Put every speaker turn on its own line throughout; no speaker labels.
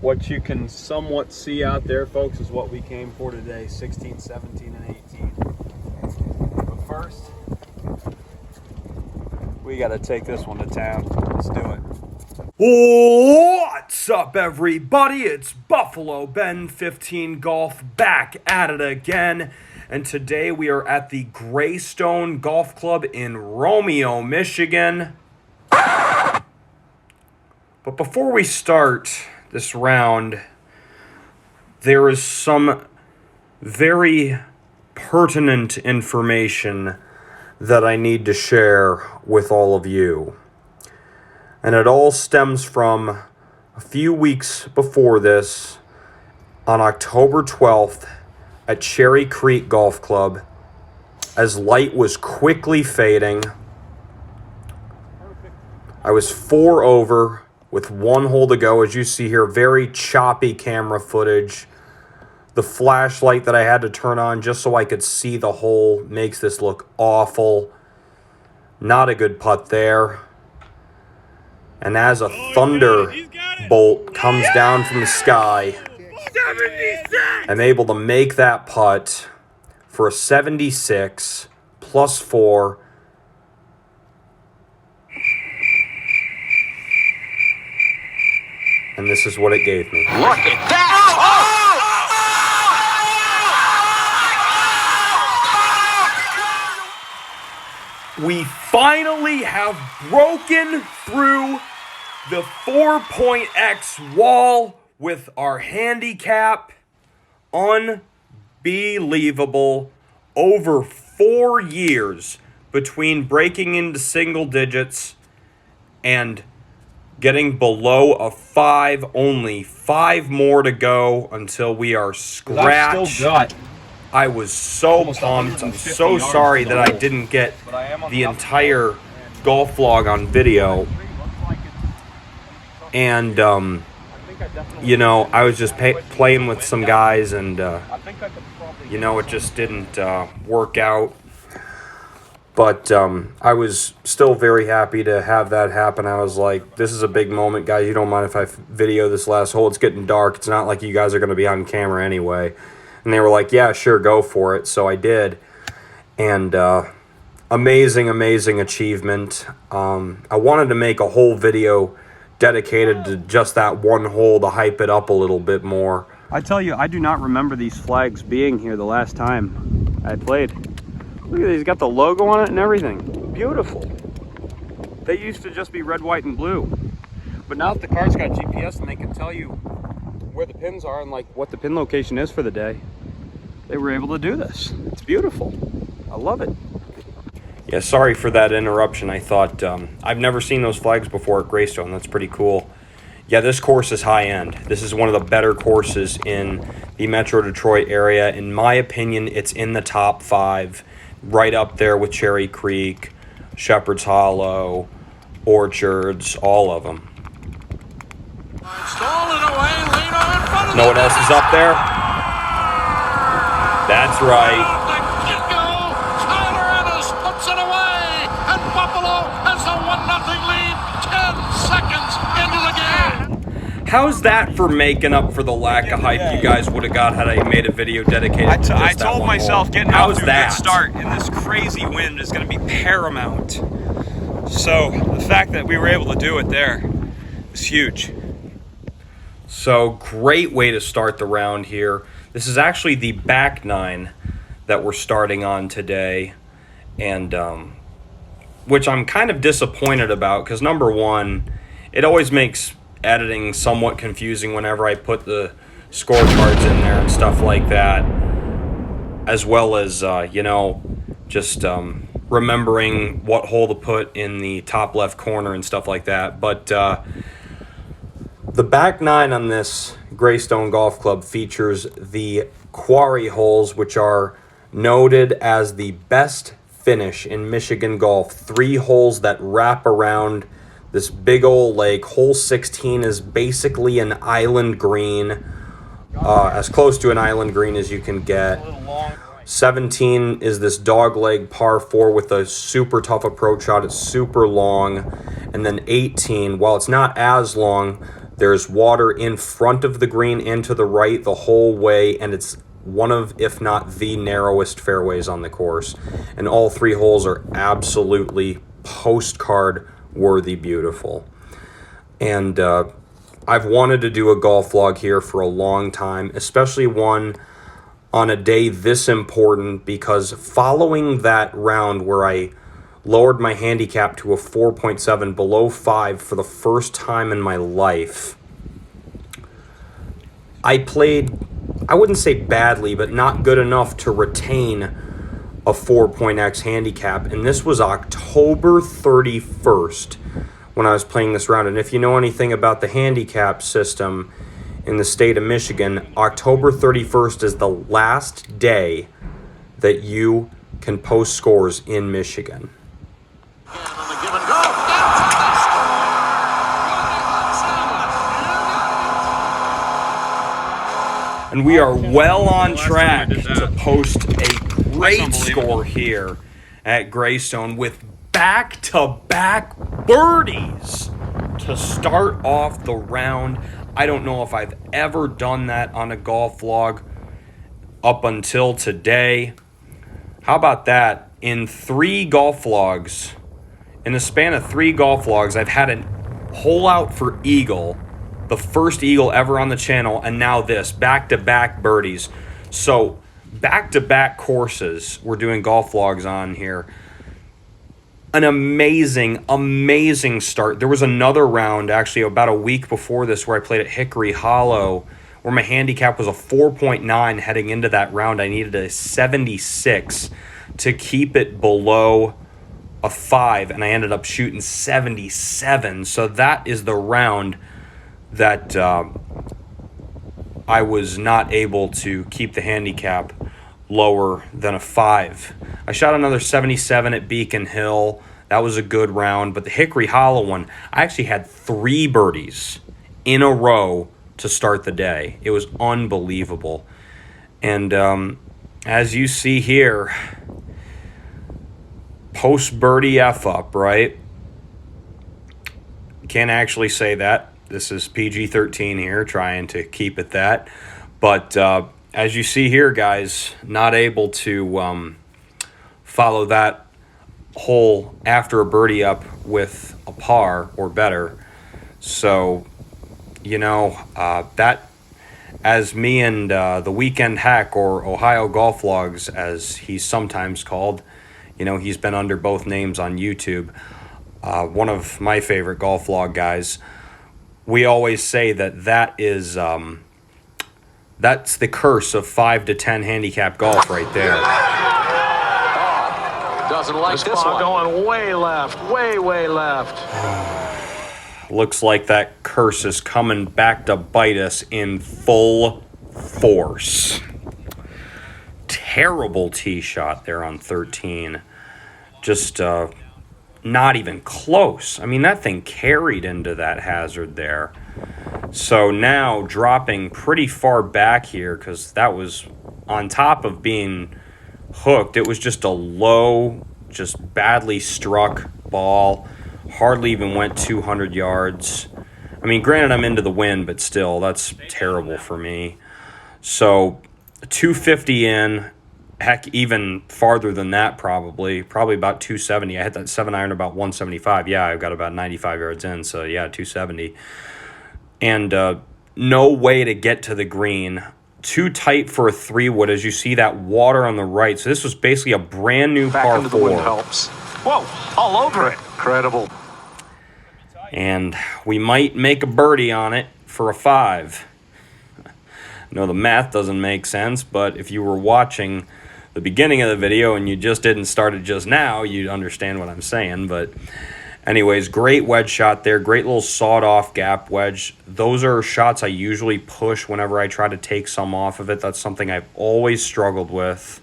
What you can somewhat see out there, folks, is what we came for today, 16, 17, and 18. But first, we got to take this one to town. Let's do it.
What's up, everybody? It's Buffalo Ben 15 Golf back at it again. And today we are at the Greystone Golf Club in Romeo, Michigan. But before we start this round, there is some very pertinent information that I need to share with all of you. And it all stems from a few weeks before this, on October 12th at Cherry Creek Golf Club, as light was quickly fading. I was 4 over with 1 hole to go. As you see here, very choppy camera footage. The flashlight that I had to turn on just so I could see the hole makes this look awful. Not a good putt there. And as a thunderbolt comes down from the sky, I'm able to make that putt for a 76 plus 4. And this is what it gave me.
Look at that!
We finally have broken through the 4-point-X wall with our handicap. Unbelievable. Over 4 years between breaking into single digits and getting below a 5, only 5 more to go until we are scratched. I was so pumped. I'm so sorry that I didn't get the entire golf vlog on video. And, you know, I was just playing with some guys and, you know, it just didn't work out. But I was still very happy to have that happen. I was like, this is a big moment, guys. You don't mind if I video this last hole? It's getting dark. It's not like you guys are going to be on camera anyway. And they were like, yeah, sure, go for it. So I did. And amazing, amazing achievement. I wanted to make a whole video dedicated to just that one hole to hype it up a little bit more.
I tell you, I do not remember these flags being here the last time I played. Look at these, got the logo on it and everything. Beautiful. They used to just be red, white, and blue. But now that the car's got GPS and they can tell you where the pins are and like what the pin location is for the day, they were able to do this. It's beautiful. I love it.
Yeah, sorry for that interruption. I thought, I've never seen those flags before at Greystone. That's pretty cool. Yeah, this course is high-end. This is one of the better courses in the Metro Detroit area. In my opinion, it's in the top 5. Right up there with Cherry Creek, Shepherd's Hollow, Orchards, all of them. Know what else is up there? That's right. How's that for making up for the lack of hype you guys would have got had I made a video dedicated to
I told myself getting
out
off to a good start in this crazy wind is going to be paramount. So the fact that we were able to do it there is huge.
So great way to start the round here. This is actually the back 9 that we're starting on today, and which I'm kind of disappointed about because number one, it always makes editing somewhat confusing whenever I put the scorecards in there and stuff like that, as well as you know, just remembering what hole to put in the top left corner and stuff like that. But the back 9 on this Greystone Golf Club features the Quarry holes, which are noted as the best finish in Michigan golf. 3 holes that wrap around this big old lake. Hole 16 is basically an island green, as close to an island green as you can get. 17 is this dogleg par 4 with a super tough approach shot. It's super long. And then 18, while it's not as long, There's water in front of the green and to the right the whole way, and it's one of, if not the narrowest fairways on the course. And all 3 holes are absolutely postcard worthy beautiful. And I've wanted to do a golf vlog here for a long time, especially one on a day this important, because following that round where I lowered my handicap to a 4.7 below 5 for the first time in my life, I played, I wouldn't say badly, but not good enough to retain a 4.x handicap. And this was October 31st when I was playing this round. And if you know anything about the handicap system in the state of Michigan, October 31st is the last day that you can post scores in Michigan. And we are well on track to post a great score here at Greystone with back-to-back birdies to start off the round. I don't know if I've ever done that on a golf vlog up until today. How about that? In 3 golf vlogs, in the span of 3 golf vlogs, I've had a hole out for eagle, the first eagle ever on the channel, and now this, back-to-back birdies. So back-to-back courses we're doing golf vlogs on here. An amazing, amazing start. There was another round, actually, about a week before this where I played at Hickory Hollow, where my handicap was a 4.9 heading into that round. I needed a 76 to keep it below a 5, and I ended up shooting 77. So that is the round that I was not able to keep the handicap lower than a 5. I shot another 77 at Beacon Hill. That was a good round. But the Hickory Hollow one, I actually had 3 birdies in a row to start the day. It was unbelievable. And as you see here, post birdie F up, right? Can't actually say that. This is PG-13 here, trying to keep it that. But as you see here, guys, not able to follow that hole after a birdie up with a par or better. So, you know, that, as me and the Weekend Hack, or Ohio Golf Vlogs, as he's sometimes called, you know, he's been under both names on YouTube, one of my favorite golf vlog guys, we always say that is that's the curse of 5 to 10 handicap golf right there.
Doesn't like this one. Going way left, way left.
Looks like that curse is coming back to bite us in full force. Terrible tee shot there on 13. Just not even close. I mean, that thing carried into that hazard there. So now dropping pretty far back here, because that was on top of being hooked. It was just a low, just badly struck ball. Hardly even went 200 yards. I mean, granted, I'm into the wind, but still, that's terrible for me. So 250 in. Heck, even farther than that, probably about 270. I hit that 7-iron about 175. Yeah, I've got about 95 yards in, so yeah, 270. And no way to get to the green. Too tight for a 3-wood, as you see that water on the right. So this was basically a brand new par 4.
The wind helps. Whoa, all over it. Incredible.
And we might make a birdie on it for a 5. I know the math doesn't make sense, but if you were watching the beginning of the video and you just didn't start it just now, you'd understand what I'm saying. But anyways, great wedge shot there. Great little sawed-off gap wedge. Those are shots I usually push whenever I try to take some off of it. That's something I've always struggled with.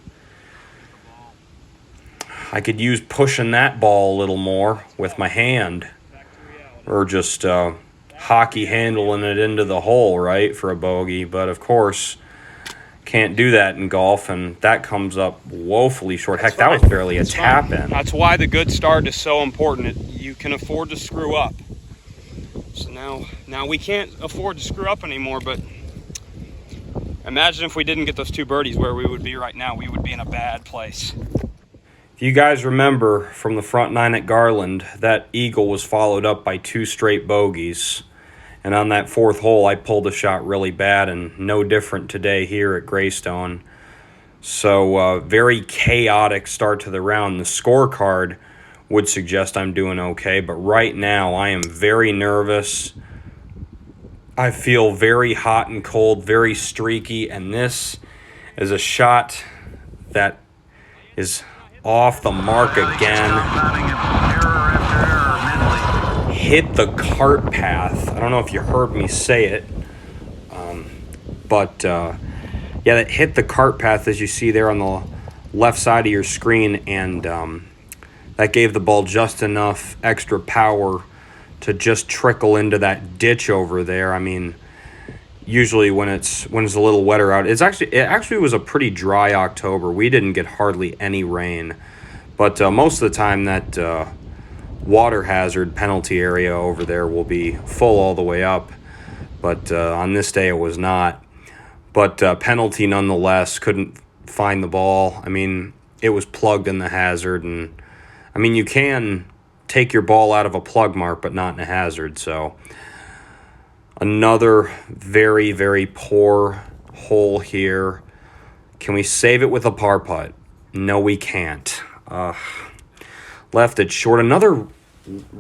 I could use pushing that ball a little more with my hand, or just hockey handling it into the hole, right, for a bogey. But of course, can't do that in golf, and that comes up woefully short. Heck, that was barely a tap in.
That's why the good start is so important. You can afford to screw up.
So now we can't afford to screw up anymore, but imagine if we didn't get those 2 birdies, where we would be right now. We would be in a bad place.
If you guys remember from the front 9 at Garland, that eagle was followed up by 2 straight bogeys. And on that 4th hole, I pulled a shot really bad, and no different today here at Greystone. So very chaotic start to the round. The scorecard would suggest I'm doing okay, but right now I am very nervous. I feel very hot and cold, very streaky, and this is a shot that is off the mark again. Hit the cart path. I don't know if you heard me say it, but yeah, that hit the cart path as you see there on the left side of your screen, and that gave the ball just enough extra power to just trickle into that ditch over there. I mean, usually when it's a little wetter out, it actually was a pretty dry October. We didn't get hardly any rain, but most of the time that water hazard penalty area over there will be full all the way up, but on this day it was not. But penalty nonetheless. Couldn't find the ball. I mean, it was plugged in the hazard, and I mean, you can take your ball out of a plug mark but not in a hazard. So another very, very poor hole here. Can we save it with a par putt? No, we can't. Left it short. Another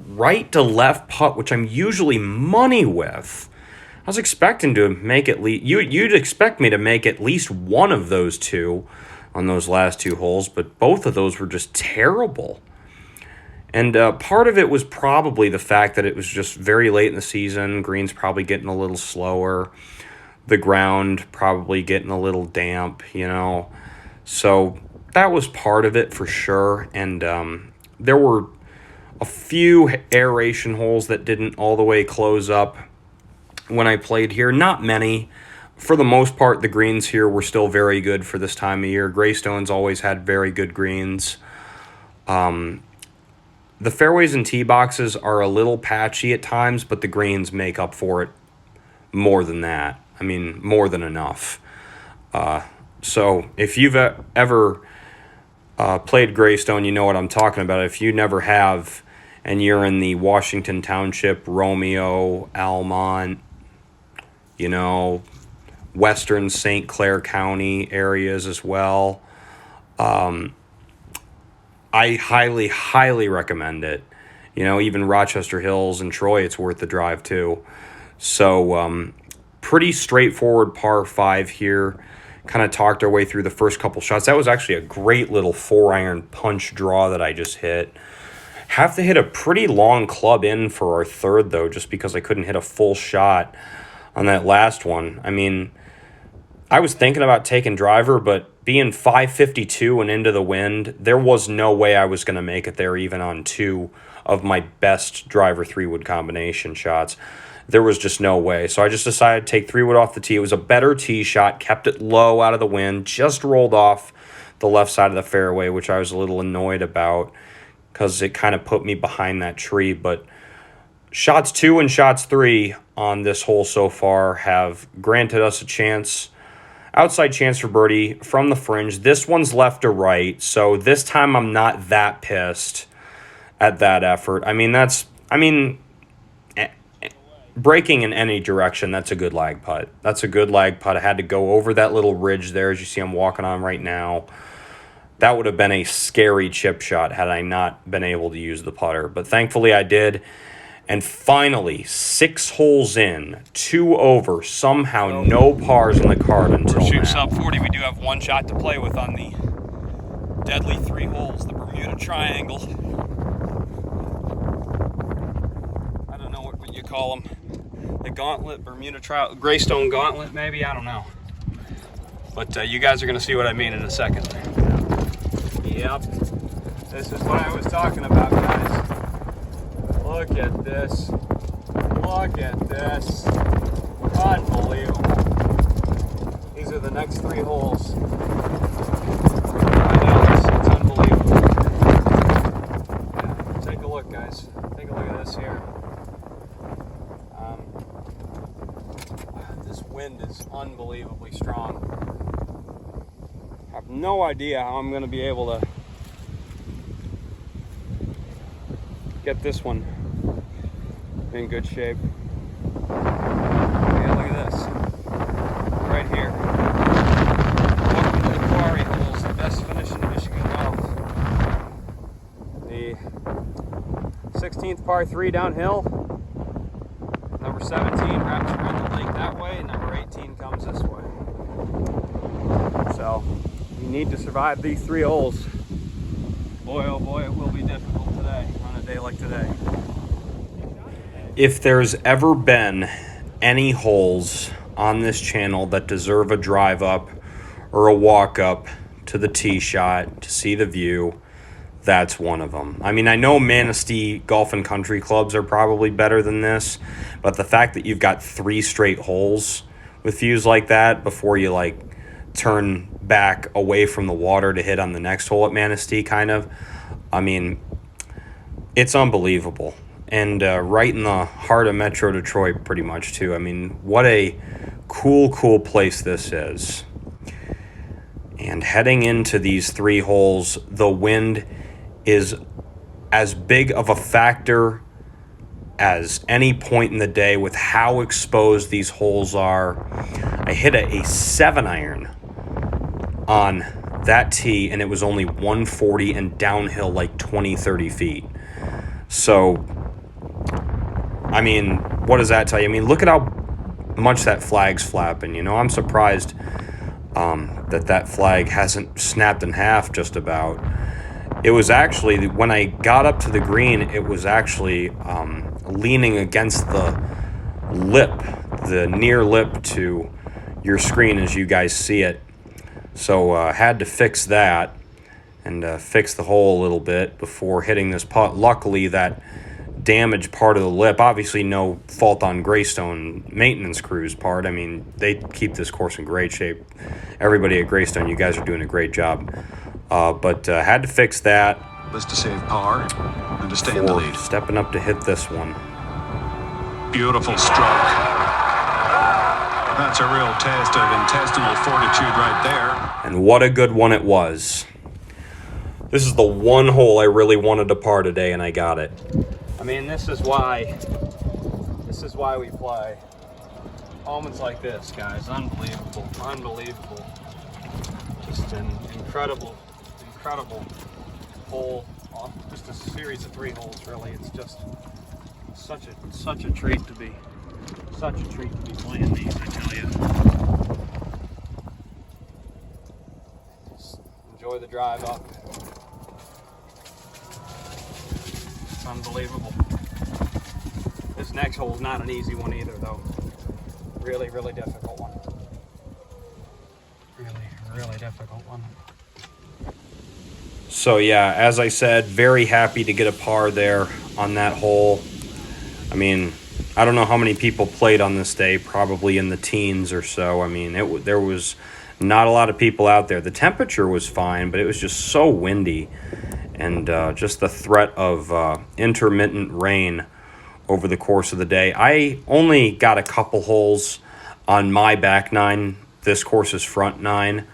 right to left putt, which I'm usually money with. I was expecting to make at least, you'd expect me to make at least one of those 2 on those last 2 holes, but both of those were just terrible. And part of it was probably the fact that it was just very late in the season. Green's probably getting a little slower. The ground probably getting a little damp, you know. So that was part of it for sure. And there were a few aeration holes that didn't all the way close up when I played here. Not many. For the most part, the greens here were still very good for this time of year. Greystone's always had very good greens. The fairways and tee boxes are a little patchy at times, but the greens make up for it more than that. I mean, more than enough. So if you've ever played Greystone, you know what I'm talking about. If you never have, and you're in the Washington Township, Romeo, Almont, you know, western St. Clair County areas as well, I highly, highly recommend it. You know, even Rochester Hills and Troy, it's worth the drive too. So pretty straightforward par 5 here. Kind of talked our way through the first couple shots. That was actually a great little 4-iron punch draw that I just hit. Have to hit a pretty long club in for our 3rd, though, just because I couldn't hit a full shot on that last one. I mean, I was thinking about taking driver, but being 552 and into the wind, there was no way I was going to make it there even on 2 of my best driver 3-wood combination shots. There was just no way. So I just decided to take 3-wood off the tee. It was a better tee shot, kept it low out of the wind, just rolled off the left side of the fairway, which I was a little annoyed about because it kind of put me behind that tree. But shots 2 and shots 3 on this hole so far have granted us a chance, outside chance for birdie from the fringe. This one's left to right, so this time I'm not that pissed at that effort. I mean, breaking in any direction, that's a good lag putt. That's a good lag putt. I had to go over that little ridge there, as you see I'm walking on right now. That would have been a scary chip shot had I not been able to use the putter, but thankfully I did. And finally, 6 holes in, 2 over, somehow no pars in the card until now.
Shoot sub 40. We do have 1 shot to play with on the deadly 3 holes, the Bermuda Triangle. I don't know what you call them. The Gauntlet, Bermuda Triangle, Greystone Gauntlet, maybe? I don't know. But you guys are going to see what I mean in a second. Yep. This is what I was talking about, guys. Look at this. Look at this. Unbelievable. These are the next 3 holes. I know, it's unbelievable. Yeah, take a look, guys. Take a look at this here. is unbelievably strong. I have no idea how I'm going to be able to get this one in good shape. Yeah, look at this. Right here. Welcome to the Quarry holes, the best finish in Michigan golf. The 16th par 3 downhill. Number 17 wraps around the lake that way. Number 18 comes this way. So you need to survive these 3 holes. Boy, oh boy, it will be difficult today on a day like today.
If there's ever been any holes on this channel that deserve a drive up or a walk up to the tee shot to see the view, that's one of them. I mean, I know Manistee Golf and Country Clubs are probably better than this, but the fact that you've got 3 straight holes with views like that before you like turn back away from the water to hit on the next hole at Manistee, kind of, I mean, it's unbelievable. And right in the heart of Metro Detroit, pretty much, too. I mean, what a cool place this is. And heading into these 3 holes, the wind is as big of a factor as any point in the day with how exposed these holes are. I hit a 7-iron on that tee, and it was only 140 and downhill like 20-30 feet. So, I mean, what does that tell you? I mean, look at how much that flag's flapping. You know, I'm surprised that flag hasn't snapped in half just about. It was actually, when I got up to the green, it was actually leaning against the lip, the near lip to your screen as you guys see it. So had to fix that and fix the hole a little bit before hitting this putt. Luckily, that damaged part of the lip, obviously no fault on Greystone maintenance crew's part. I mean, they keep this course in great shape. Everybody at Greystone, you guys are doing a great job. But had to fix that.
Was to save par and to stay in the lead.
Stepping up to hit this one.
Beautiful stroke. That's a real test of intestinal fortitude right there.
And what a good one it was. This is the one hole I really wanted to par today, and I got it.
I mean, this is why we play moments like this, guys. Unbelievable. Just an incredible hole. Just a series of 3 holes, really. It's just such a treat to be playing these, I tell you. Just enjoy the drive up. It's unbelievable. This next hole is not an easy one either, though. Really difficult one. Really difficult one.
So yeah, as I said, very happy to get a par there on that hole. I mean, I don't know how many people played on this day, probably in the teens or so. I mean, there was not a lot of people out there. The temperature was fine, but it was just so windy. And just the threat of intermittent rain over the course of the day. I only got a couple holes on my back 9. This course's front 9.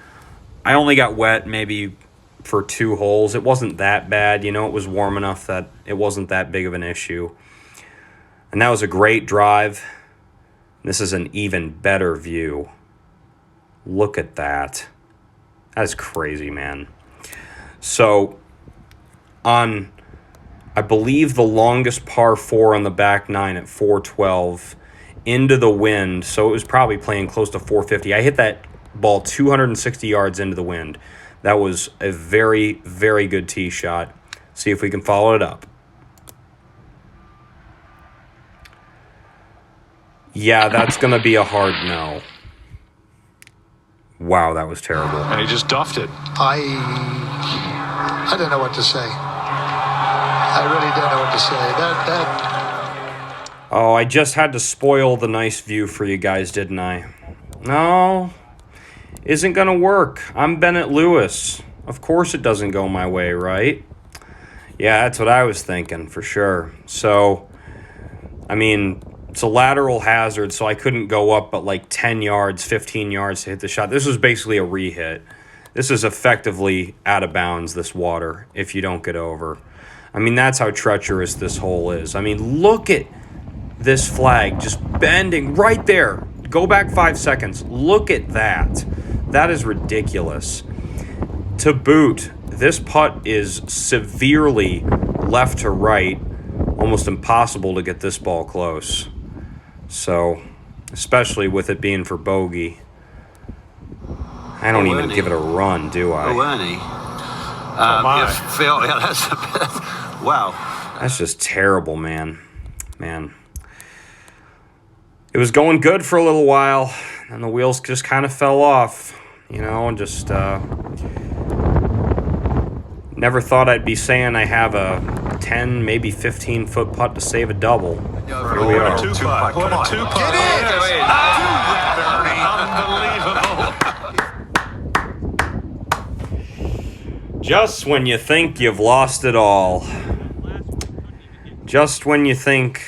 I only got wet maybe for 2 holes. It wasn't that bad. You know, it was warm enough that it wasn't that big of an issue. And that was a great drive. This is an even better view. Look at that. That's crazy, man. So, on, I believe, the longest par 4 on the back 9 at 412 into the wind, so it was probably playing close to 450. I hit that ball 260 yards into the wind. That was a very good tee shot. See if we can follow it up. Yeah, that's going to be a hard no. Wow, that was terrible.
And he just duffed it.
I don't know what to say. I really don't know what to say.
Oh, I just had to spoil the nice view for you guys, didn't I? No, isn't going to work. I'm Bennett Lewis. Of course it doesn't go my way, right? Yeah, that's what I was thinking, for sure. So, I mean, It's a lateral hazard, so I couldn't go up but like 10 yards, 15 yards to hit the shot. This was basically a re-hit. This is effectively out of bounds, this water, if you don't get over. I mean, that's how treacherous this hole is. I mean, look at this flag just bending right there. Go back 5 seconds. Look at that. That is ridiculous. To boot, this putt is severely left to right. Almost impossible to get this ball close. So, especially with it being for bogey. I don't even give it a run, do I?
Oh, Ernie. Yeah, that's a bit, wow.
That's just terrible, man. Man. It was going good for a little while, and the wheels just kind of fell off, you know, and just never thought I'd be saying I have a 10, maybe 15-foot putt to save a double. Here we are.
Two putt. What a two putt. Unbelievable.
Just when you think you've lost it all. Just when you think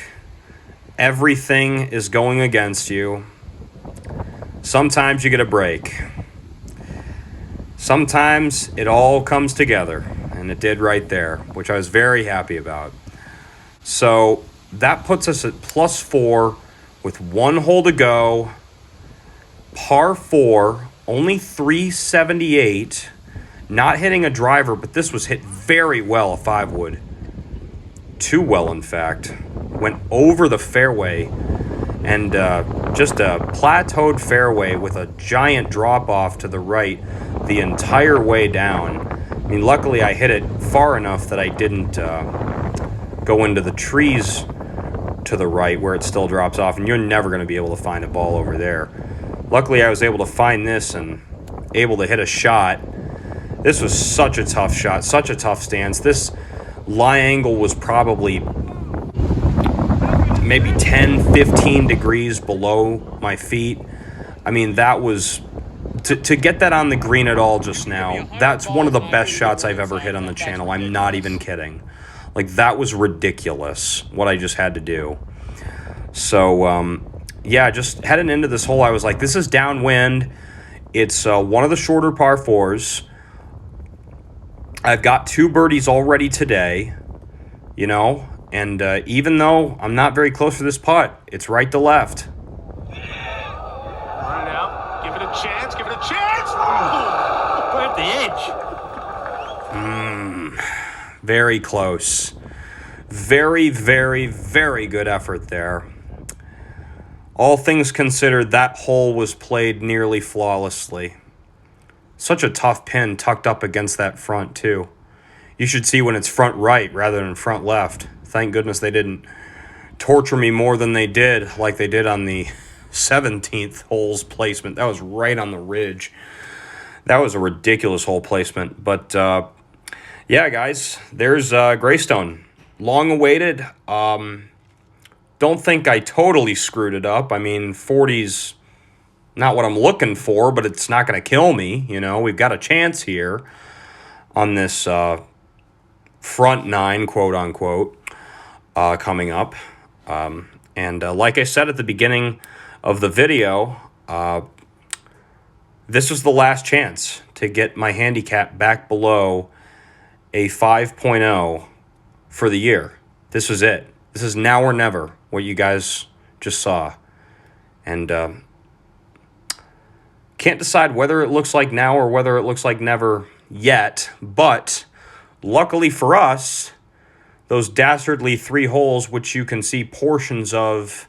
everything is going against you. Sometimes you get a break. Sometimes it all comes together, and it did right there, which I was very happy about. So that puts us at +4 with 1 hole to go. Par 4, only 378. Not hitting a driver, but this was hit very well, a 5-wood. Too well, in fact. Went over the fairway, and just a plateaued fairway with a giant drop-off to the right the entire way down. I mean, luckily I hit it far enough that I didn't go into the trees to the right where it still drops off, and you're never going to be able to find a ball over there. Luckily I was able to find this and able to hit a shot. This was such a tough shot, such a tough stance. This lie angle was probably maybe 10, 15 degrees below my feet. I mean, that was... To get that on the green at all just now, that's one of the best shots I've ever hit on the channel. I'm not even kidding. Like, that was ridiculous, what I just had to do. So, yeah, just heading into this hole, I was like, this is downwind. It's one of the shorter par 4s. I've got 2 birdies already today, you know, and even though I'm not very close to this putt, it's right to left.
Run it out. Give it a chance. Give it a chance. Put it at the edge.
Very close. Very, very, very good effort there. All things considered, that hole was played nearly flawlessly. Such a tough pin tucked up against that front, too. You should see when it's front right rather than front left. Thank goodness they didn't torture me more than they did, like they did on the 17th hole's placement. That was right on the ridge. That was a ridiculous hole placement. But, yeah, guys, there's Greystone. Long awaited. Don't think I totally screwed it up. I mean, 40's not what I'm looking for, but it's not going to kill me. You know, we've got a chance here on this front 9, quote unquote, coming up. And like I said at the beginning of the video, this was the last chance to get my handicap back below a 5.0 for the year. This was it. This is now or never, what you guys just saw. And can't decide whether it looks like now or whether it looks like never yet. But luckily for us, those dastardly 3 holes, which you can see portions of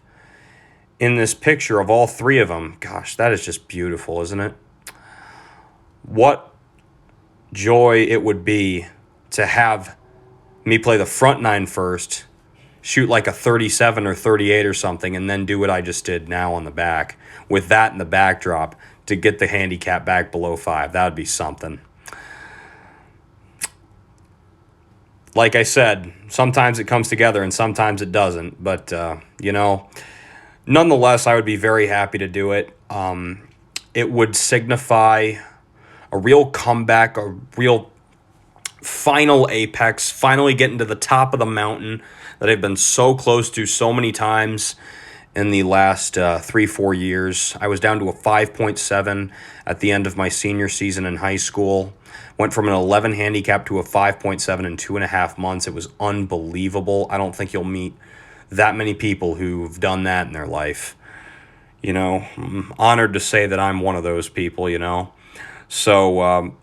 in this picture of all 3 of them. Gosh, that is just beautiful, isn't it? What joy it would be to have me play the front 9 first, shoot like a 37 or 38 or something, and then do what I just did now on the back with that in the backdrop to get the handicap back below 5. That would be something. Like I said, sometimes it comes together and sometimes it doesn't. But, you know, nonetheless, I would be very happy to do it. It would signify a real comeback, a real final apex, finally getting to the top of the mountain that I've been so close to so many times. in the last 3-4 years. I was down to a 5.7 at the end of my senior season in high school. Went from an 11 handicap to a 5.7 in 2.5 months. It was unbelievable. I don't think you'll meet that many people who've done that in their life. You know, I'm honored to say that I'm one of those people, you know. So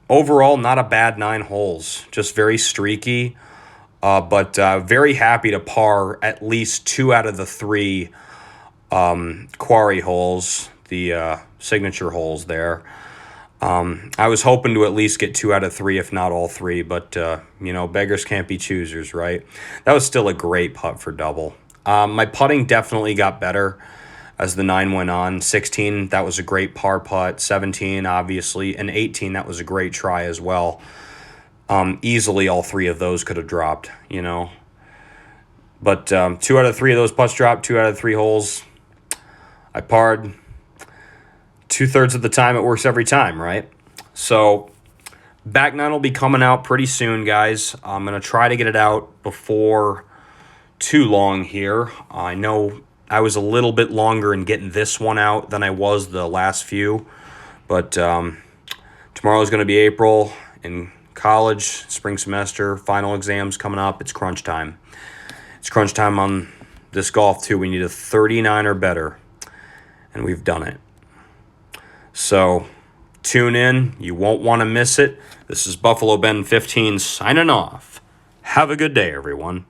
overall, not a bad 9 holes. Just very streaky. But very happy to par at least 2 out of the 3 Quarry holes, the signature holes there. I was hoping to at least get 2 out of 3, if not all 3, but, you know, beggars can't be choosers, right? That was still a great putt for double. My putting definitely got better as the 9 went on. 16, that was a great par putt. 17, obviously, and 18, that was a great try as well. Easily all 3 of those could have dropped, you know. But 2 out of 3 of those putts dropped, 2 out of 3 holes. I parred. 2/3 of the time it works every time, right? So back 9 will be coming out pretty soon, guys. I'm going to try to get it out before too long here. I know I was a little bit longer in getting this one out than I was the last few. But tomorrow is going to be April in college, spring semester, final exams coming up. It's crunch time. It's crunch time on this golf, too. We need a 39 or better, and we've done it. So tune in. You won't want to miss it. This is Buffalo Ben 15 signing off. Have a good day, everyone.